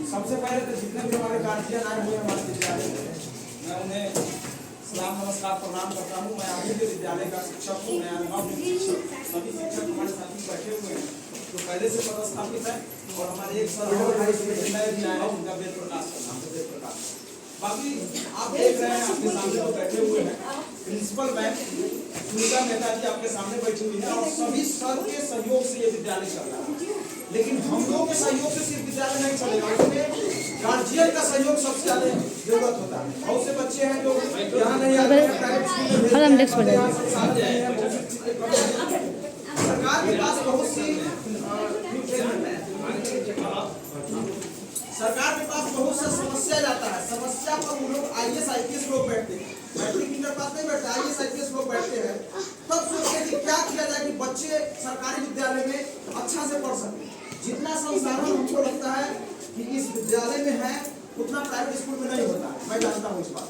सबसे पहले तो जितने भी हमारे गार्जियन आए हुए हमारे विद्यालय में, मैं उन्हें सलाम नमस्कार प्रणाम करता हूँ। मैं आगे के विद्यालय का शिक्षक हूँ, मैं अनुभव शिक्षक। सभी शिक्षक हमारे साथी बैठे हुए हैं जो पहले से पदस्थापित है, और हमारे एक सर नए भी आए हैं उनका वेद प्रकाश करना है, वेद प्रकाश। बाकी आप देख रहे हैं आपके सामने जो बैठे हुए हैं प्रिंसिपल मैम सुनीता मेहता जी आपके सामने बैठी हुई है, और सभी सर के सहयोग से ये विद्यालय चल रहा है। लेकिन हम लोगों के सहयोग से सिर्फ विद्यालय नहीं चलेगा, उसमें गार्जियन का सहयोग सबसे ज्यादा जरूरत होता है। बहुत से बच्चे हैं जो यहाँ नहीं आते हैं, प्राइवेट स्कूल में भेजते हैं, सरकार के पास बहुत सी सरकार के पास बहुत सा समस्या जाता है। समस्या पर वो लोग IAS IPS लोग बैठते हैं, मैट्रिक इंटर पास नहीं बैठते, IAS IPS लोग बैठते हैं। तब सोचते हैं कि क्या किया जाए कि बच्चे सरकारी विद्यालय में अच्छा से पढ़ सके। जितना संसाधन हमको लगता है कि इस विद्यालय में है उतना प्राइवेट स्कूल में नहीं होता है, मैं जानता हूँ इस बात।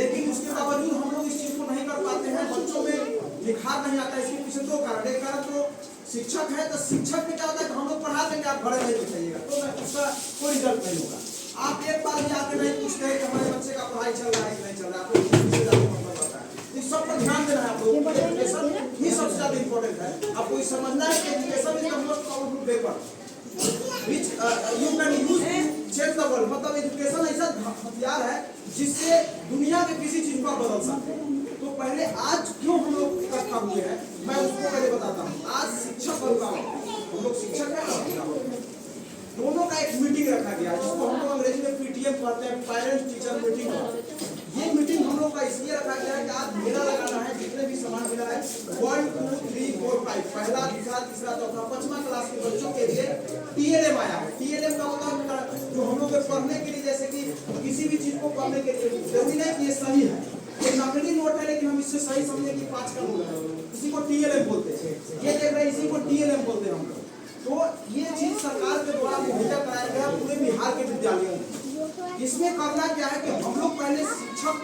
लेकिन उसके बावजूद हम लोग इस चीज को नहीं कर पाते हैं, बच्चों में निखार नहीं आता है। इसके पीछे दो कारण। एक कारण तो शिक्षक है, तो शिक्षक में क्या होता है कि हम लोग पढ़ा देंगे, आप घरे नहीं बैठिएगा तो उसका कोई रिजल्ट नहीं होगा। आप एक बार भी आके नहीं पूछते हैं कि हमारे बच्चे का पढ़ाई चल रहा है कि नहीं चल रहा है, आपको मतलब पता है। इस सब पर ध्यान देना है आप लोगों को। एजुकेशन ही सबसे ज्यादा इंपॉर्टेंट है। आपको ये समझना है कि education is the most powerful weapon which you can use to change the world. मतलब एजुकेशन ऐसा हथियार है जिससे दुनिया के किसी चीज को बदल सकते हैं। तो पहले आज क्यों हम लोग इकट्ठा हुए हैं मैं उसको पहले बताता हूँ। आज शिक्षक अभिभावक, हम लोग शिक्षक है और दोनों का एक मीटिंग रखा गया, जिसको हम लोग अंग्रेजी में PTM कहते हैं, पेरेंट टीचर मीटिंग। ये मीटिंग हम लोग का इसलिए रखा गया है कि आज मेला लगाना है। जितने भी सामान मिला है 1 2 3 4 5 पहला दूसरा तीसरा चौथा 5वां क्लास के बच्चों के लिए TLM आया है। TLM का मतलब जो हम लोग पढ़ने के लिए, जैसे कि किसी भी चीज को पढ़ने के लिए जरूरी नहीं कि ये सही है, ये नकली नोट है लेकिन हम इससे सही समझे कि 5 का नोट है, इसी को TLM बोलते हैं। ये देख रहे हैं, इसी को TLM बोलते हैं हम लोग। तो ये चीज सरकार के द्वारा मुहैया कराया गया पूरे बिहार के विद्यालयों में। इसमें करना क्या है कि हम लोग पहले शिक्षक,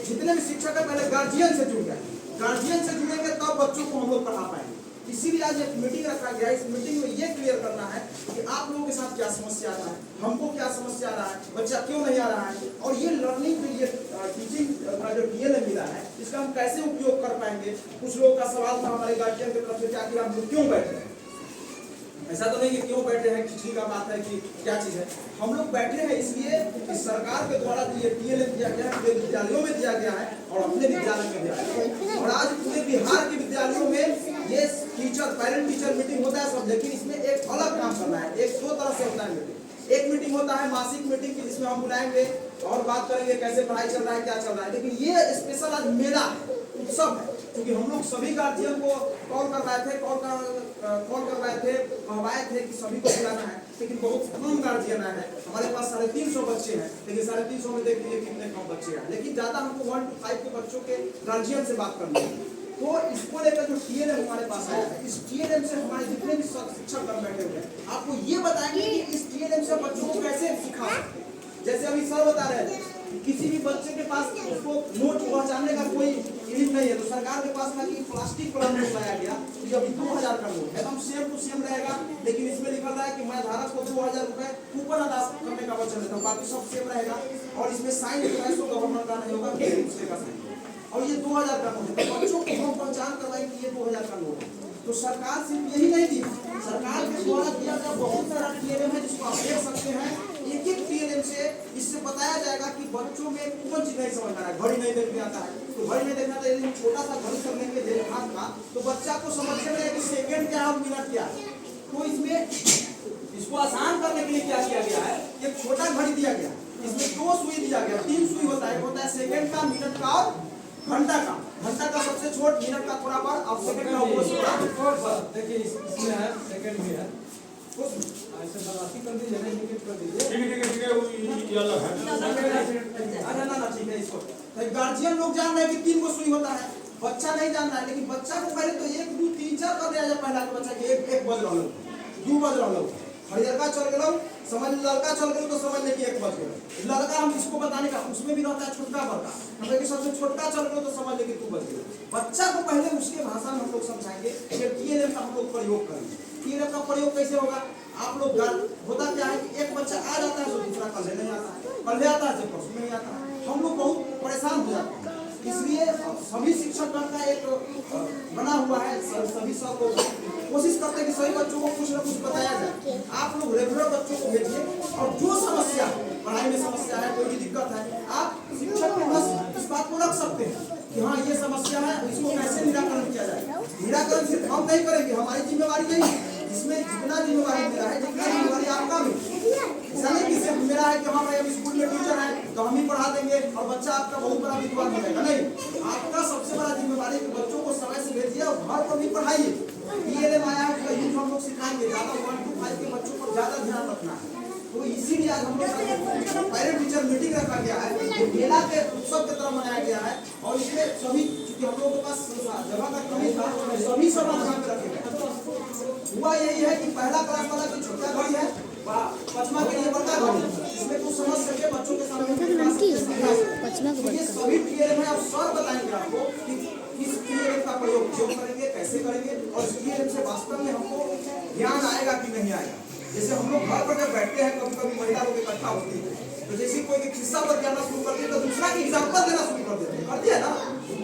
जितने भी शिक्षक है पहले गार्जियन से जुड़ गए। गार्जियन से जुड़ेंगे तब बच्चों को हम लोग पढ़ा पाएंगे। इसीलिए आज एक मीटिंग रखा गया। इस मीटिंग में ये क्लियर करना है कि आप लोगों के साथ क्या समस्या आ रहा है, हमको क्या समस्या आ रहा है, बच्चा क्यों नहीं आ रहा है, और ये लर्निंग के लिए टीचिंग का जो TLM मिला है इसका हम कैसे उपयोग कर पाएंगे। कुछ लोगों का सवाल था हमारे गार्जियन की तरफ से क्या कि हम लोग क्यों बैठे हैं। ऐसा तो नहीं कि क्यों बैठे हैं, खिचड़ी का बात है कि क्या चीज है। हम लोग बैठे हैं इसलिए कि सरकार के द्वारा ये TLM दिया गया है, पूरे विद्यालयों में दिया गया है और अपने विद्यालय में दिया गया है। और आज पूरे बिहार के विद्यालयों में ये टीचर पेरेंट टीचर मीटिंग होता है सब, लेकिन इसमें एक अलग काम करना है। एक दो तरह से होता है मीटिंग। एक मीटिंग होता है मासिक मीटिंग की, जिसमें हम बुलाएंगे और बात करेंगे कैसे पढ़ाई चल रहा है, क्या चल रहा है। लेकिन ये स्पेशल आज मेला उत्सव है, क्योंकि हम लोग सभी गार्जियन को कॉल कर रहे थे, कहवाए थे कि सभी को बुलाना है, लेकिन बहुत कम गार्जियन आए हैं। हमारे पास 350 बच्चे हैं, लेकिन 350 में देख लीजिए कितने कम बच्चे हैं। लेकिन ज्यादा हमको 1 to 5 के बच्चों के गार्जियन से बात करनी है। तो इसको लेकर जो TLM हमारे पास आया है, इस TLM से हमारे जितने भी शिक्षक गण बैठे हुए हैं आपको ये बताएंगे कि इस TLM से बच्चों को कैसे सिखा सकते हैं। जैसे अभी सर बता रहे थे, किसी भी बच्चे के पास उसको नोट पहचानने का कोई इलिम नहीं है, तो सरकार के पास ना कि प्लास्टिक पर नोट लाया गया, जो अभी 2000 का नोट एकदम सेम टू सेम रहेगा, लेकिन इसमें लिखा रहा है कि मैं धारक को 2000 रुपए कूपन अदा करने का वचन देता हूँ, बाकी सब सेम रहेगा। और इसमें साइन जो है सो गवर्नमेंट का नहीं होगा, दूसरे का साइन। और ये 2000 का नोट है, बच्चों को हम पहचान करवाएं कि ये 2000 का नोट है। तो सरकार सिर्फ यही नहीं दी, सरकार के द्वारा दिया गया बहुत सारा TLM है, जिसको आप देख सकते हैं। एक एक TLM से इससे बताया जाएगा कि बच्चों में कौन चीज नहीं समझ आ रहा है। घड़ी नहीं देखने आता है तो घड़ी नहीं देखना था, यदि छोटा सा घड़ी कर लेंगे हाथ का तो बच्चा को समझने में कि सेकंड क्या है मिनट क्या है। तो इसमें इसको आसान करने के लिए क्या किया गया है, एक छोटा घड़ी दिया गया, इसमें 2 सुई दिया गया, 3 सुई होता है, सेकंड का, मिनट का और घंटा का। घंटा का सबसे छोट, मिनट का थोड़ा बड़ा और सेकंड का वो थोड़ा। देखिए इसमें है, सेकंड भी है, ऐसे बराती कर दीजिए, इंडिकेट कर दीजिए। ठीक है वो ये अलग है। ना ठीक है। इसको गार्जियन लोग जान रहे हैं कि 3 को सुई होता है, बच्चा नहीं जान रहा है। लेकिन बच्चा को पहले तो 1 2 3 4 कर दिया जाए। पहला बच्चा के 1 बज रहा लो, 2 बज रहा लो, हरियरका चल गया समझ, लड़का चल गया तो समझ ले कि 1 बज गया। लड़का हम इसको बताने का, उसमें भी रहता है छोटा बड़का, मतलब कि सबसे छोटा चल गया तो समझ ले कि 2 बज गया। बच्चा को पहले उसके भाषा में हम लोग समझाएंगे, फिर TLM का हम लोग प्रयोग करेंगे। TLM का प्रयोग कैसे होगा, आप लोग होता क्या है कि एक बच्चा आ जाता है तो दूसरा कल नहीं आता है, कल आता है परसों नहीं आता है। हम लोग बहुत परेशान हो जाते हैं। इसलिए सभी शिक्षक का एक बना हुआ है, सभी सब लोग कोशिश करते हैं कि सभी बच्चों को कुछ न कुछ बताया जाए। आप लोग रेगुलर बच्चों को भेजिए और जो समस्या पढ़ाई में समस्या है, कोई भी दिक्कत है, आप शिक्षक के पास इस बात को रख सकते हैं कि हाँ ये समस्या है, इसको कैसे निराकरण किया जाए। निराकरण सिर्फ हम नहीं करेंगे, हमारी जिम्मेवारी नहीं है, इसमें जितना जिम्मेवारी मेरा है, जितना जिम्मेवारी आपका भी। ऐसा नहीं कि सिर्फ मेरा है कि हाँ भाई अब स्कूल में टीचर है तो हम ही पढ़ा देंगे और बच्चा आपका बहुत बड़ा विद्वान हो जाएगा, नहीं। आपका सबसे बड़ा जिम्मेवारी है कि बच्चों को समय से भेजिए और घर पर भी पढ़ाइए। DLM आया है तो यूज हम लोग सिखाएंगे, ज्यादा 1 to 5 के बच्चों पर ज्यादा ध्यान रखना है। तो इसीलिए आज हम लोग पेरेंट टीचर मीटिंग रखा गया है, मेला के उत्सव की तरह मनाया गया है और इसमें सभी, क्योंकि हम लोगों के पास जगह का कमी था, सभी सामान यहाँ पे रखे गए। हुआ यही है कि पहला क्लास वाला जो छोटा घड़ी है, 5वां के लिए बड़का घड़ी, इसमें कुछ समझ सके बच्चों के सामने ये सभी TLM है। अब सर बताएंगे आपको कि किस TLM का प्रयोग क्यों करेंगे, कैसे करेंगे और इस TLM से वास्तव में हमको ज्ञान आएगा कि नहीं आएगा। जैसे हम लोग घर पर जब बैठते हैं, कभी कभी महिला लोग इकट्ठा होती है, तो जैसे कोई एक किस्सा बताना शुरू करती है तो दूसरा की एग्जाम्पल देना शुरू कर देते हैं, करती है ना।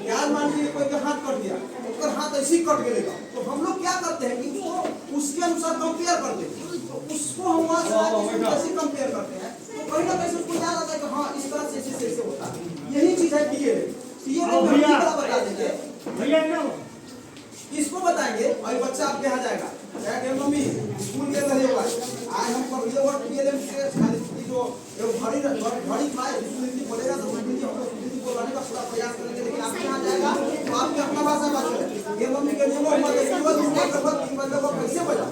याद मान लीजिए कोई का हाथ कट गया, उसका हाथ ऐसे ही कट गया, तो हम लोग क्या करते हैं कि उसको उसके अनुसार कंपेयर करते हैं, तो उसको हम वहाँ से कैसे कंपेयर करते हैं, तो कहीं ना कहीं उसको याद आता है कि हाँ इस तरह से ऐसे होता है। यही चीज है TLM बता देंगे, इसको बताएंगे और बच्चा आपके यहाँ जाएगा, क्या मम्मी स्कूल गए रहे हुआ आज हम TLM से जो घड़ी खाए बोलेगा तो हिंदी बोलने का पूरा प्रयास करेंगे, लेकिन आपके यहाँ जाएगा तो आपकी अपना भाषा बात करें। ये मम्मी के नियमों कैसे बजा,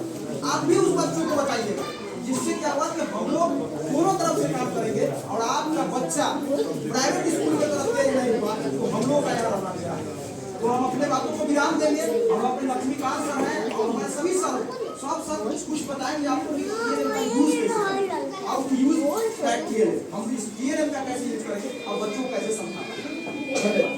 आप भी उस बच्चों को बताइएगा, जिससे क्या हुआ कि हम लोग दोनों तरफ से काम करेंगे और आपका बच्चा प्राइवेट स्कूल की तरफ तेज नहीं हुआ तो हम लोग का यहाँ रहना चाहिए। तो हम अपने बातों को विराम देंगे, हम अपने लक्ष्मीकांत सर हैं और हमारे सभी सर सब कुछ बताएंगे आपको कि TLM का यूज कैसे, आप यूज हम इस TLM का कैसे यूज करेंगे और बच्चों को कैसे समझाएंगे।